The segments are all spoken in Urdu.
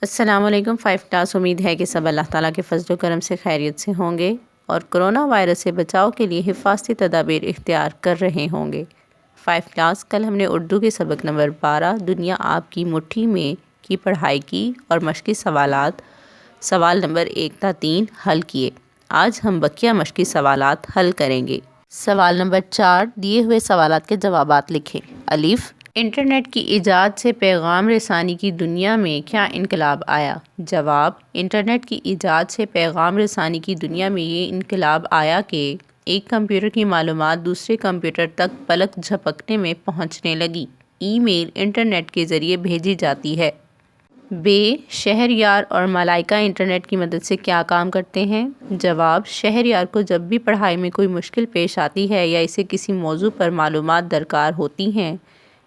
السلام علیکم 5 کلاس، امید ہے کہ سب اللہ تعالیٰ کے فضل و کرم سے خیریت سے ہوں گے اور کرونا وائرس سے بچاؤ کے لیے حفاظتی تدابیر اختیار کر رہے ہوں گے۔ 5 کلاس، کل ہم نے اردو کے سبق نمبر 12 دنیا آپ کی مٹھی میں کی پڑھائی کی اور مشقی سوالات سوال نمبر 1 تا 3 حل کیے۔ آج ہم بقیہ مشقی سوالات حل کریں گے۔ سوال نمبر 4، دیے ہوئے سوالات کے جوابات لکھیں۔ الف، انٹرنیٹ کی ایجاد سے پیغام رسانی کی دنیا میں کیا انقلاب آیا؟ جواب، انٹرنیٹ کی ایجاد سے پیغام رسانی کی دنیا میں یہ انقلاب آیا کہ ایک کمپیوٹر کی معلومات دوسرے کمپیوٹر تک پلک جھپکنے میں پہنچنے لگی۔ ای میل انٹرنیٹ کے ذریعے بھیجی جاتی ہے۔ ب، شہریار اور ملائکہ انٹرنیٹ کی مدد سے کیا کام کرتے ہیں؟ جواب، شہریار کو جب بھی پڑھائی میں کوئی مشکل پیش آتی ہے یا اسے کسی موضوع پر معلومات درکار ہوتی ہیں،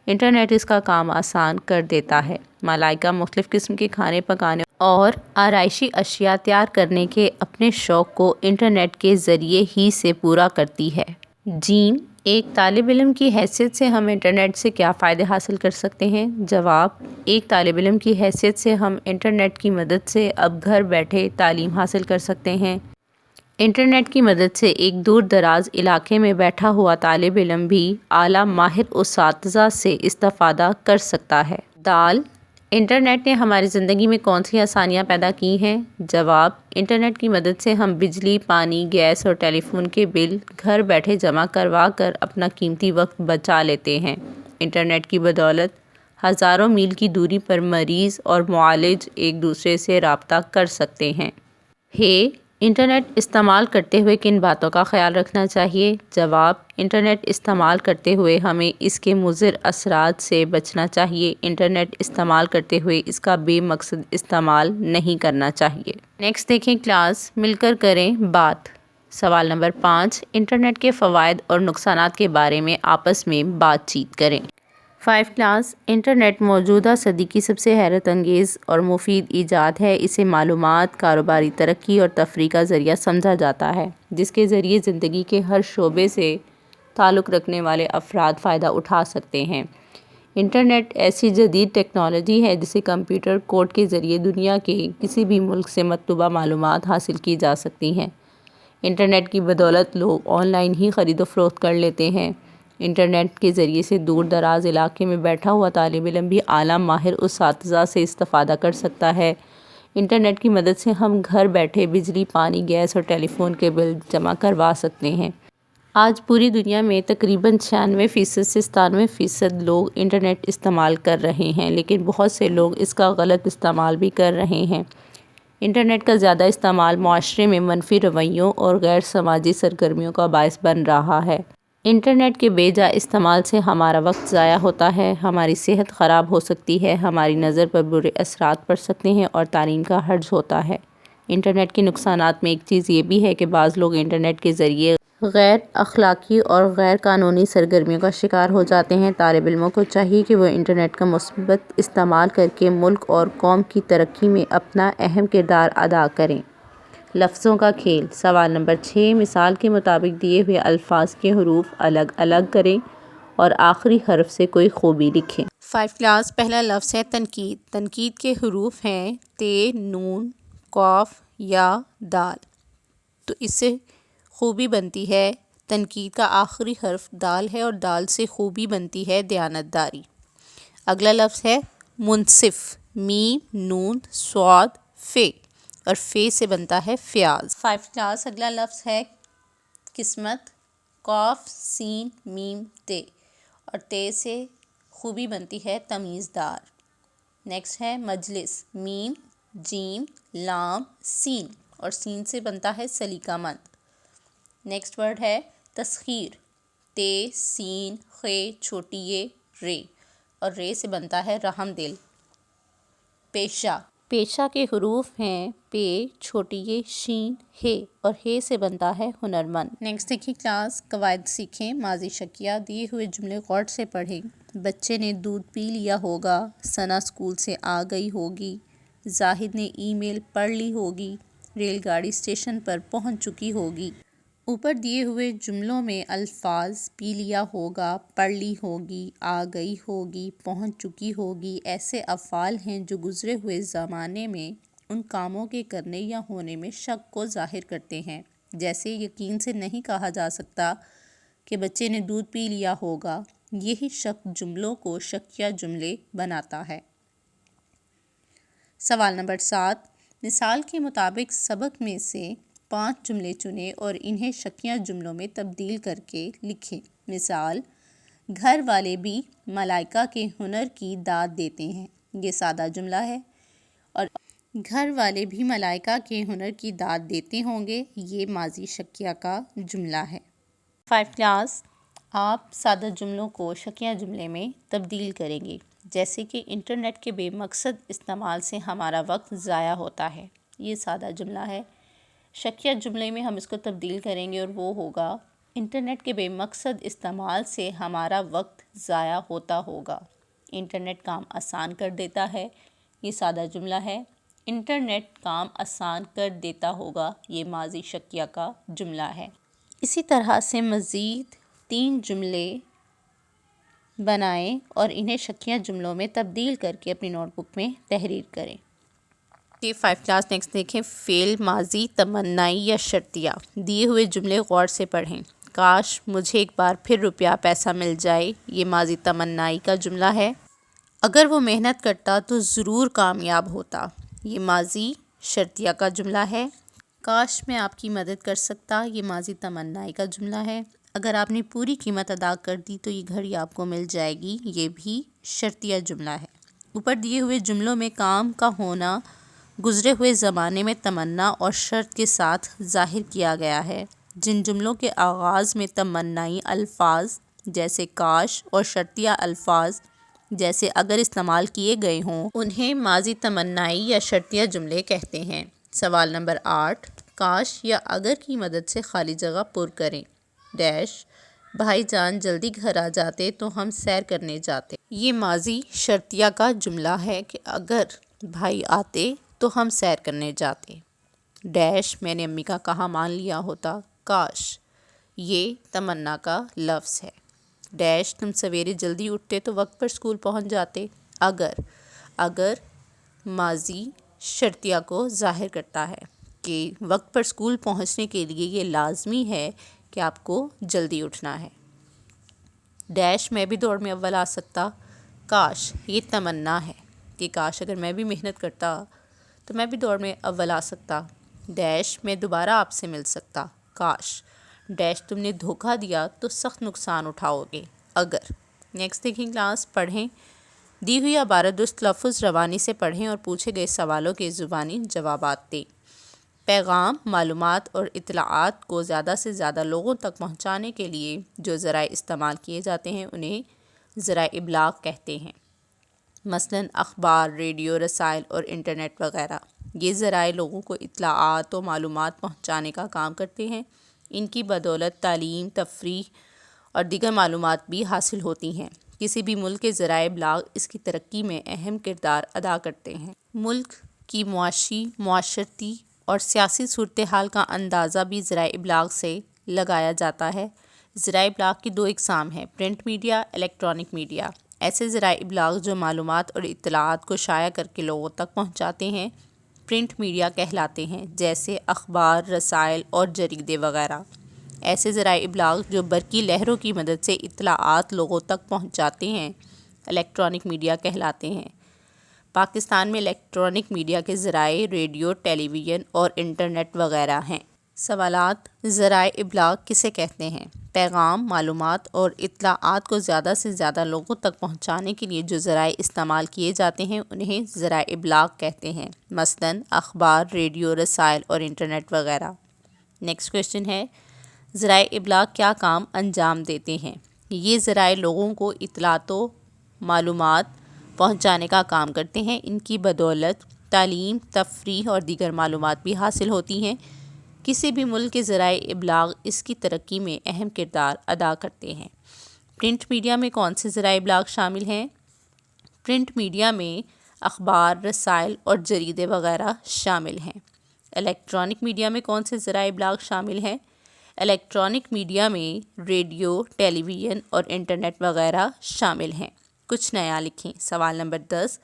انٹرنیٹ اس کا کام آسان کر دیتا ہے۔ ملائکہ مختلف قسم کے کھانے پکانے اور آرائشی اشیاء تیار کرنے کے اپنے شوق کو انٹرنیٹ کے ذریعے ہی سے پورا کرتی ہے۔ ج، ایک طالب علم کی حیثیت سے ہم انٹرنیٹ سے کیا فائدے حاصل کر سکتے ہیں؟ جواب، ایک طالب علم کی حیثیت سے ہم انٹرنیٹ کی مدد سے اب گھر بیٹھے تعلیم حاصل کر سکتے ہیں۔ انٹرنیٹ کی مدد سے ایک دور دراز علاقے میں بیٹھا ہوا طالب علم بھی اعلیٰ ماہر اساتذہ سے استفادہ کر سکتا ہے۔ د، انٹرنیٹ نے ہماری زندگی میں کون سی آسانیاں پیدا کی ہیں؟ جواب، انٹرنیٹ کی مدد سے ہم بجلی، پانی، گیس اور ٹیلی فون کے بل گھر بیٹھے جمع کروا کر اپنا قیمتی وقت بچا لیتے ہیں۔ انٹرنیٹ کی بدولت ہزاروں میل کی دوری پر مریض اور معالج ایک دوسرے سے رابطہ کر سکتے ہیں۔ انٹرنیٹ استعمال کرتے ہوئے کن باتوں کا خیال رکھنا چاہیے؟ جواب، انٹرنیٹ استعمال کرتے ہوئے ہمیں اس کے مضر اثرات سے بچنا چاہیے۔ انٹرنیٹ استعمال کرتے ہوئے اس کا بے مقصد استعمال نہیں کرنا چاہیے۔ نیکسٹ دیکھیں کلاس، مل کر کریں بات۔ سوال نمبر 5، انٹرنیٹ کے فوائد اور نقصانات کے بارے میں آپس میں بات چیت کریں۔ 5 کلاس، انٹرنیٹ موجودہ صدی کی سب سے حیرت انگیز اور مفید ایجاد ہے۔ اسے معلومات، کاروباری ترقی اور تفریح کا ذریعہ سمجھا جاتا ہے، جس کے ذریعے زندگی کے ہر شعبے سے تعلق رکھنے والے افراد فائدہ اٹھا سکتے ہیں۔ انٹرنیٹ ایسی جدید ٹیکنالوجی ہے جسے کمپیوٹر کوڈ کے ذریعے دنیا کے کسی بھی ملک سے مطلوبہ معلومات حاصل کی جا سکتی ہیں۔ انٹرنیٹ کی بدولت لوگ آن لائن ہی خرید و فروخت کر لیتے ہیں۔ انٹرنیٹ کے ذریعے سے دور دراز علاقے میں بیٹھا ہوا طالب علم بھی اعلیٰ ماہر اساتذہ سے استفادہ کر سکتا ہے۔ انٹرنیٹ کی مدد سے ہم گھر بیٹھے بجلی، پانی، گیس اور ٹیلی فون کے بل جمع کروا سکتے ہیں۔ آج پوری دنیا میں تقریباً 96% سے 97% لوگ انٹرنیٹ استعمال کر رہے ہیں، لیکن بہت سے لوگ اس کا غلط استعمال بھی کر رہے ہیں۔ انٹرنیٹ کا زیادہ استعمال معاشرے میں منفی رویوں اور غیر سماجی سرگرمیوں کا باعث بن رہا ہے۔ انٹرنیٹ کے بے جا استعمال سے ہمارا وقت ضائع ہوتا ہے، ہماری صحت خراب ہو سکتی ہے، ہماری نظر پر برے اثرات پڑ سکتے ہیں اور تعلیم کا حرج ہوتا ہے۔ انٹرنیٹ کے نقصانات میں ایک چیز یہ بھی ہے کہ بعض لوگ انٹرنیٹ کے ذریعے غیر اخلاقی اور غیر قانونی سرگرمیوں کا شکار ہو جاتے ہیں۔ طالب علموں کو چاہیے کہ وہ انٹرنیٹ کا مثبت استعمال کر کے ملک اور قوم کی ترقی میں اپنا اہم کردار ادا کریں۔ لفظوں کا کھیل۔ سوال نمبر 6، مثال کے مطابق دیے ہوئے الفاظ کے حروف الگ الگ کریں اور آخری حرف سے کوئی خوبی لکھیں۔ 5 کلاس، پہلا لفظ ہے تنقید۔ تنقید کے حروف ہیں ت، ن، ق یا د، تو اس سے خوبی بنتی ہے تنقید کا آخری حرف د ہے اور د سے خوبی بنتی ہے دیانتداری۔ اگلا لفظ ہے منصف۔ م، ن، ص، ف اور ف سے بنتا ہے فیاض۔ 5 کلاس، اگلا لفظ ہے قسمت۔ ق، س، م، ت اور ت سے خوبی بنتی ہے تمیزدار۔ نیکسٹ ہے مجلس۔ م، ج، ل، س اور س سے بنتا ہے سلیقہ مند۔ نیکسٹ ورڈ ہے تسخیر۔ ت، س، خ چھوٹی ے ر اور ر سے بنتا ہے رحم دل۔ پیشہ۔ پیشہ کے حروف ہیں پ چھوٹی ے ش ہ اور ہ سے بنتا ہے ہنرمند۔ نیکسٹ دیکھیں کلاس، قواعد سیکھیں۔ ماضی شکیہ، دیے ہوئے جملے غور سے پڑھیں۔ بچے نے دودھ پی لیا ہوگا، ثنا اسکول سے آ گئی ہوگی، زاہد نے ای میل پڑھ لی ہوگی، ریل گاڑی اسٹیشن پر پہنچ چکی ہوگی۔ اوپر دیے ہوئے جملوں میں الفاظ پی لیا ہوگا، پڑھ لی ہوگی، آ گئی ہوگی، پہنچ چکی ہوگی ایسے افعال ہیں جو گزرے ہوئے زمانے میں ان کاموں کے کرنے یا ہونے میں شک کو ظاہر کرتے ہیں۔ جیسے یقین سے نہیں کہا جا سکتا کہ بچے نے دودھ پی لیا ہوگا، یہی شک جملوں کو شکیہ جملے بناتا ہے۔ سوال نمبر 7، مثال کے مطابق سبق میں سے 5 جملے چنیں اور انہیں شکیہ جملوں میں تبدیل کر کے لکھیں۔ مثال، گھر والے بھی ملائکہ کے ہنر کی داد دیتے ہیں، یہ سادہ جملہ ہے، اور گھر والے بھی ملائکہ کے ہنر کی داد دیتے ہوں گے، یہ ماضی شکیہ کا جملہ ہے۔ 5 کلاس، آپ سادہ جملوں کو شکیہ جملے میں تبدیل کریں گے، جیسے کہ انٹرنیٹ کے بے مقصد استعمال سے ہمارا وقت ضائع ہوتا ہے، یہ سادہ جملہ ہے۔ شکیہ جملے میں ہم اس کو تبدیل کریں گے اور وہ ہوگا، انٹرنیٹ کے بے مقصد استعمال سے ہمارا وقت ضائع ہوتا ہوگا۔ انٹرنیٹ کام آسان کر دیتا ہے، یہ سادہ جملہ ہے۔ انٹرنیٹ کام آسان کر دیتا ہوگا، یہ ماضی شکیہ کا جملہ ہے۔ اسی طرح سے مزید 3 جملے بنائیں اور انہیں شکیہ جملوں میں تبدیل کر کے اپنی نوٹ بک میں تحریر کریں۔ 5 کلاس نیکسٹ دیکھیں، فعل ماضی تمنائی یا شرطیہ۔ دیے ہوئے جملے غور سے پڑھیں۔ کاش مجھے ایک بار پھر روپیہ پیسہ مل جائے، یہ ماضی تمنائی کا جملہ ہے۔ اگر وہ محنت کرتا تو ضرور کامیاب ہوتا، یہ ماضی شرطیہ کا جملہ ہے۔ کاش میں آپ کی مدد کر سکتا، یہ ماضی تمنائی کا جملہ ہے۔ اگر آپ نے پوری قیمت ادا کر دی تو یہ گھڑی آپ کو مل جائے گی، یہ بھی شرطیہ جملہ ہے۔ اوپر دیے ہوئے جملوں میں کام کا ہونا گزرے ہوئے زمانے میں تمنا اور شرط کے ساتھ ظاہر کیا گیا ہے۔ جن جملوں کے آغاز میں تمنائی الفاظ جیسے کاش اور شرطیہ الفاظ جیسے اگر استعمال کیے گئے ہوں، انہیں ماضی تمنائی یا شرطیہ جملے کہتے ہیں۔ سوال نمبر 8، کاش یا اگر کی مدد سے خالی جگہ پر کریں۔ ڈیش، بھائی جان جلدی گھر آ جاتے تو ہم سیر کرنے جاتے، یہ ماضی شرطیہ کا جملہ ہے کہ اگر بھائی آتے تو ہم سیر کرنے جاتے۔ ڈیش، میں نے امی کا کہا مان لیا ہوتا، کاش، یہ تمنا کا لفظ ہے۔ ڈیش، تم سویرے جلدی اٹھتے تو وقت پر اسکول پہنچ جاتے۔ اگر ماضی شرطیہ کو ظاہر کرتا ہے کہ وقت پر اسکول پہنچنے کے لیے یہ لازمی ہے کہ آپ کو جلدی اٹھنا ہے۔ ڈیش، میں بھی دوڑ میں اول آ سکتا، کاش، یہ تمنا ہے کہ کاش اگر میں بھی محنت کرتا تو میں بھی دوڑ میں اول آ سکتا۔ ڈیش، میں دوبارہ آپ سے مل سکتا، کاش۔ ڈیش، تم نے دھوکہ دیا تو سخت نقصان اٹھاؤ گے، اگر۔ نیکسٹ دیکھیں کلاس، پڑھیں۔ دی ہوئی عبارت درست لفظ روانی سے پڑھیں اور پوچھے گئے سوالوں کے زبانی جوابات دیں۔ پیغام، معلومات اور اطلاعات کو زیادہ سے زیادہ لوگوں تک پہنچانے کے لیے جو ذرائع استعمال کیے جاتے ہیں انہیں ذرائع ابلاغ کہتے ہیں، مثلاً اخبار، ریڈیو، رسائل اور انٹرنیٹ وغیرہ۔ یہ ذرائع لوگوں کو اطلاعات و معلومات پہنچانے کا کام کرتے ہیں۔ ان کی بدولت تعلیم، تفریح اور دیگر معلومات بھی حاصل ہوتی ہیں۔ کسی بھی ملک کے ذرائع ابلاغ اس کی ترقی میں اہم کردار ادا کرتے ہیں۔ ملک کی معاشی، معاشرتی اور سیاسی صورتحال کا اندازہ بھی ذرائع ابلاغ سے لگایا جاتا ہے۔ ذرائع ابلاغ کی 2 اقسام ہیں، پرنٹ میڈیا، الیکٹرانک میڈیا۔ ایسے ذرائع ابلاغ جو معلومات اور اطلاعات کو شائع کر کے لوگوں تک پہنچاتے ہیں پرنٹ میڈیا کہلاتے ہیں، جیسے اخبار، رسائل اور جریدے وغیرہ۔ ایسے ذرائع ابلاغ جو برقی لہروں کی مدد سے اطلاعات لوگوں تک پہنچاتے ہیں الیکٹرانک میڈیا کہلاتے ہیں۔ پاکستان میں الیکٹرانک میڈیا کے ذرائع ریڈیو، ٹیلی ویژن اور انٹرنیٹ وغیرہ ہیں۔ سوالات، ذرائع ابلاغ کسے کہتے ہیں؟ پیغام، معلومات اور اطلاعات کو زیادہ سے زیادہ لوگوں تک پہنچانے کے لیے جو ذرائع استعمال کیے جاتے ہیں انہیں ذرائع ابلاغ کہتے ہیں، مثلاً اخبار، ریڈیو، رسائل اور انٹرنیٹ وغیرہ۔ نیکسٹ کویسچن ہے، ذرائع ابلاغ کیا کام انجام دیتے ہیں؟ یہ ذرائع لوگوں کو اطلاعات و معلومات پہنچانے کا کام کرتے ہیں۔ ان کی بدولت تعلیم، تفریح اور دیگر معلومات بھی حاصل ہوتی ہیں۔ کسی بھی ملک کے ذرائع ابلاغ اس کی ترقی میں اہم کردار ادا کرتے ہیں۔ پرنٹ میڈیا میں کون سے ذرائع ابلاغ شامل ہیں؟ پرنٹ میڈیا میں اخبار، رسائل اور جریدے وغیرہ شامل ہیں۔ الیکٹرانک میڈیا میں کون سے ذرائع ابلاغ شامل ہیں؟ الیکٹرانک میڈیا میں ریڈیو، ٹیلی ویژن اور انٹرنیٹ وغیرہ شامل ہیں۔ کچھ نیا لکھیں۔ سوال نمبر 10،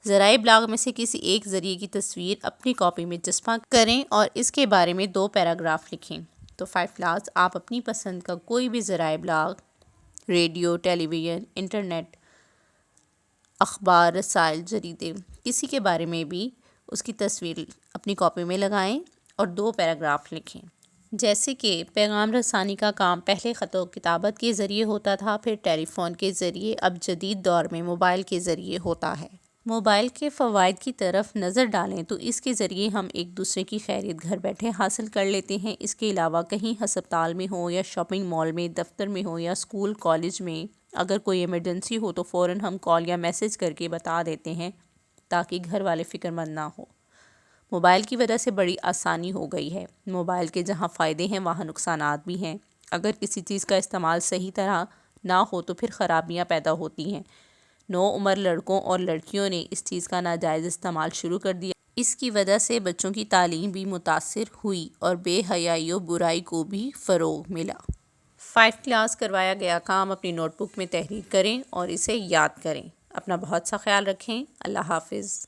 ذرائع ابلاغ میں سے کسی ایک ذریعے کی تصویر اپنی کاپی میں چسپاں کریں اور اس کے بارے میں 2 پیراگراف لکھیں۔ تو 5 کلاس، آپ اپنی پسند کا کوئی بھی ذرائع ابلاغ، ریڈیو، ٹیلی ویژن، انٹرنیٹ، اخبار، رسائل، جریدے، کسی کے بارے میں بھی اس کی تصویر اپنی کاپی میں لگائیں اور 2 پیراگراف لکھیں۔ جیسے کہ پیغام رسانی کا کام پہلے خط و کتابت کے ذریعے ہوتا تھا، پھر ٹیلی فون کے ذریعے، اب جدید دور میں موبائل کے ذریعے ہوتا ہے۔ موبائل کے فوائد کی طرف نظر ڈالیں تو اس کے ذریعے ہم ایک دوسرے کی خیریت گھر بیٹھے حاصل کر لیتے ہیں۔ اس کے علاوہ کہیں ہسپتال میں ہو یا شاپنگ مال میں، دفتر میں ہو یا اسکول کالج میں، اگر کوئی ایمرجنسی ہو تو فوراً ہم کال یا میسج کر کے بتا دیتے ہیں تاکہ گھر والے فکر مند نہ ہو۔ موبائل کی وجہ سے بڑی آسانی ہو گئی ہے۔ موبائل کے جہاں فائدے ہیں وہاں نقصانات بھی ہیں۔ اگر کسی چیز کا استعمال صحیح طرح نہ ہو تو پھر خرابیاں پیدا ہوتی ہیں۔ نوعمر لڑکوں اور لڑکیوں نے اس چیز کا ناجائز استعمال شروع کر دیا۔ اس کی وجہ سے بچوں کی تعلیم بھی متاثر ہوئی اور بے حیائی و برائی کو بھی فروغ ملا۔ 5 کلاس، کروایا گیا کام اپنی نوٹ بک میں تحریر کریں اور اسے یاد کریں۔ اپنا بہت سا خیال رکھیں۔ اللہ حافظ۔